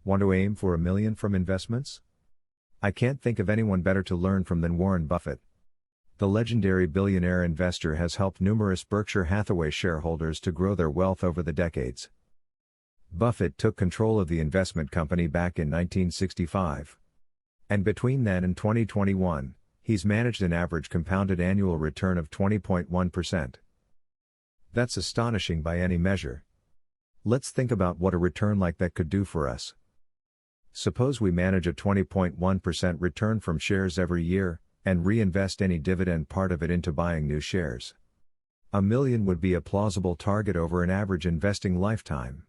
Want to aim for $1 million from investments? I can't think of anyone better to learn from than Warren Buffett. The legendary billionaire investor has helped numerous Berkshire Hathaway shareholders to grow their wealth over the decades. Buffett took control of the investment company back in 1965. And between then and 2021, he's managed an average compounded annual return of 20.1%. That's astonishing by any measure. Let's think about what a return like that could do for us. Suppose we manage a 20.1% return from shares every year, and reinvest any dividend part of it into buying new shares. $1 million would be a plausible target over an average investing lifetime.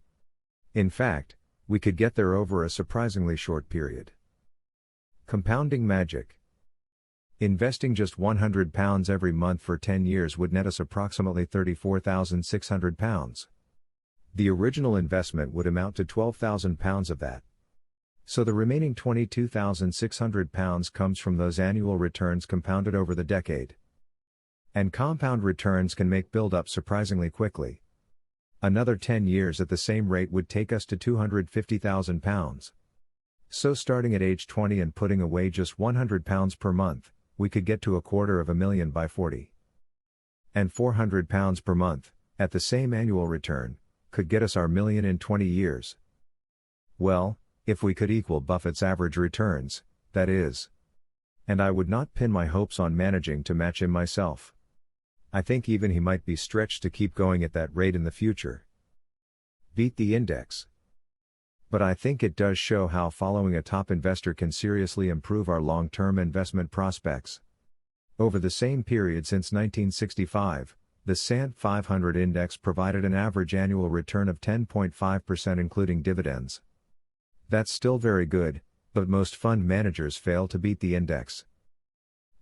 In fact, we could get there over a surprisingly short period. Compounding magic. Investing just £100 every month for 10 years would net us approximately £34,600. The original investment would amount to £12,000 of that. So the remaining £22,600 comes from those annual returns compounded over the decade. And compound returns can make build up surprisingly quickly. Another 10 years at the same rate would take us to £250,000. So starting at age 20 and putting away just £100 per month, we could get to £250,000 by 40. And £400 per month, at the same annual return, could get us our $1 million in 20 years. Well, if we could equal Buffett's average returns, that is. And I would not pin my hopes on managing to match him myself. I think even he might be stretched to keep going at that rate in the future. Beat the index. But I think it does show how following a top investor can seriously improve our long-term investment prospects. Over the same period since 1965, the S&P 500 index provided an average annual return of 10.5% including dividends. That's still very good, but most fund managers fail to beat the index.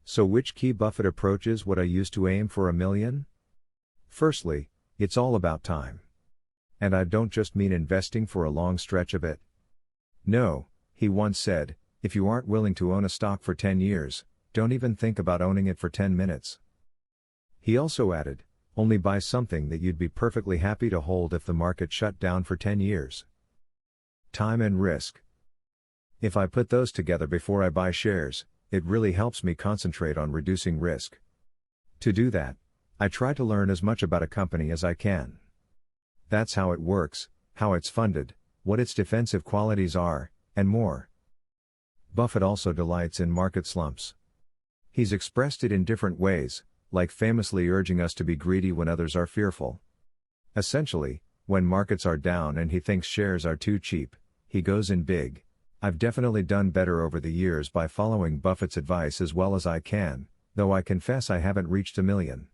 So which key Buffett approaches would I use to aim for $1 million? Firstly, it's all about time. And I don't just mean investing for a long stretch of it. No, he once said, if you aren't willing to own a stock for 10 years, don't even think about owning it for 10 minutes. He also added, only buy something that you'd be perfectly happy to hold if the market shut down for 10 years. Time and risk. If I put those together before I buy shares, it really helps me concentrate on reducing risk. To do that, I try to learn as much about a company as I can. That's how it works, how it's funded, what its defensive qualities are, and more. Buffett also delights in market slumps. He's expressed it in different ways, like famously urging us to be greedy when others are fearful. Essentially, when markets are down and he thinks shares are too cheap, he goes in big. I've definitely done better over the years by following Buffett's advice as well as I can, though I confess I haven't reached $1 million.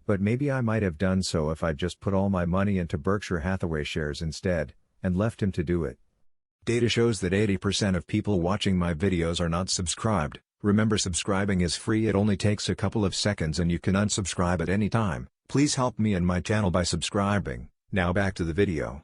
But maybe I might have done so if I'd just put all my money into Berkshire Hathaway shares instead, and left him to do it. Data shows that 80% of people watching my videos are not subscribed. Remember, subscribing is free, it only takes a couple of seconds and you can unsubscribe at any time. Please help me and my channel by subscribing. Now back to the video.